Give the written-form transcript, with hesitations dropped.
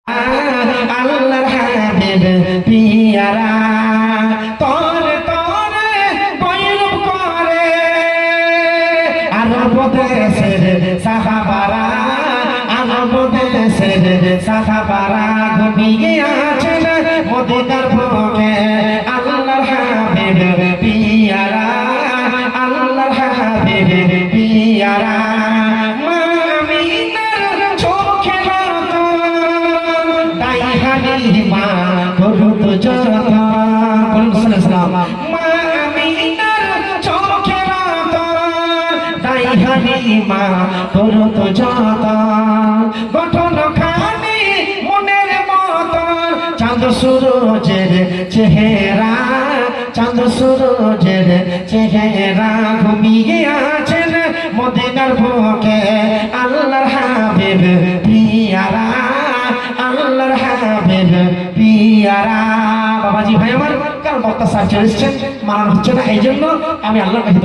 আল্লাহর হাবিব পিয়ারা তরে তরে বৈরব করে আরব দেশের সাহাবারা আরব দেশের সাহাবারা ঘুমিয়ে আছেন মদিনার বুকে আল্লাহর হাবিব পিয়ারা আল্লাহর হাবিব পিয়ারা মা দরুদ যত বলুন সালাম মা আমিনার চোখে রাত তাই হালিমা দরুদ যত গঠন খানি মনের মত চাঁদ সূরজের চেহারা চাঁদ সূরজের চেহারা ঘুমিয়ে আছেন মদিনার বুকে আল্লাহর হাবিব পিয়ারা আল্লাহর হাবিব পিয়ারা। বাবাজি ভাই আমার কাল বক্তা স্যার চলে এসেছেন, মানানো হচ্ছে না, এই জন্য আমি আল্লাহর কাছে